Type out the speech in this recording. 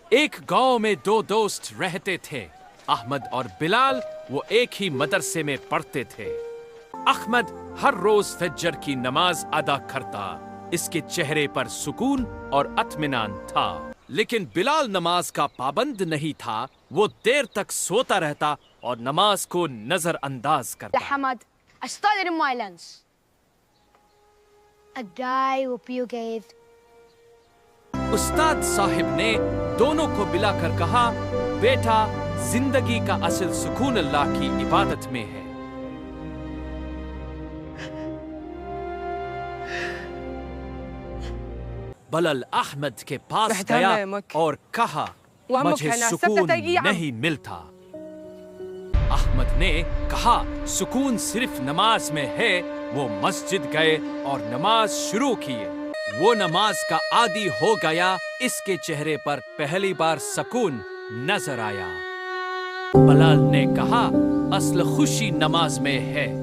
ایک گاؤں میں دو دوست رہتے تھے، احمد اور بلال۔ وہ ایک ہی مدرسے میں پڑھتے تھے۔ احمد ہر روز فجر کی نماز ادا کرتا، اس کے چہرے پر سکون اور اطمینان تھا۔ لیکن بلال نماز کا پابند نہیں تھا، وہ دیر تک سوتا رہتا اور نماز کو نظر انداز کرتا۔ Ahmad, I studied in my lens. A guy whoop you gave. استاد صاحب نے دونوں کو بلا کر کہا، بیٹا، زندگی کا اصل سکون اللہ کی عبادت میں ہے۔ بلال احمد کے پاس گیا اور کہا، مجھے سکون نہیں ملتا۔ احمد نے کہا، سکون صرف نماز میں ہے۔ وہ مسجد گئے اور نماز شروع کیے۔ وہ نماز کا عادی ہو گیا، اس کے چہرے پر پہلی بار سکون نظر آیا۔ بلال نے کہا، اصل خوشی نماز میں ہے۔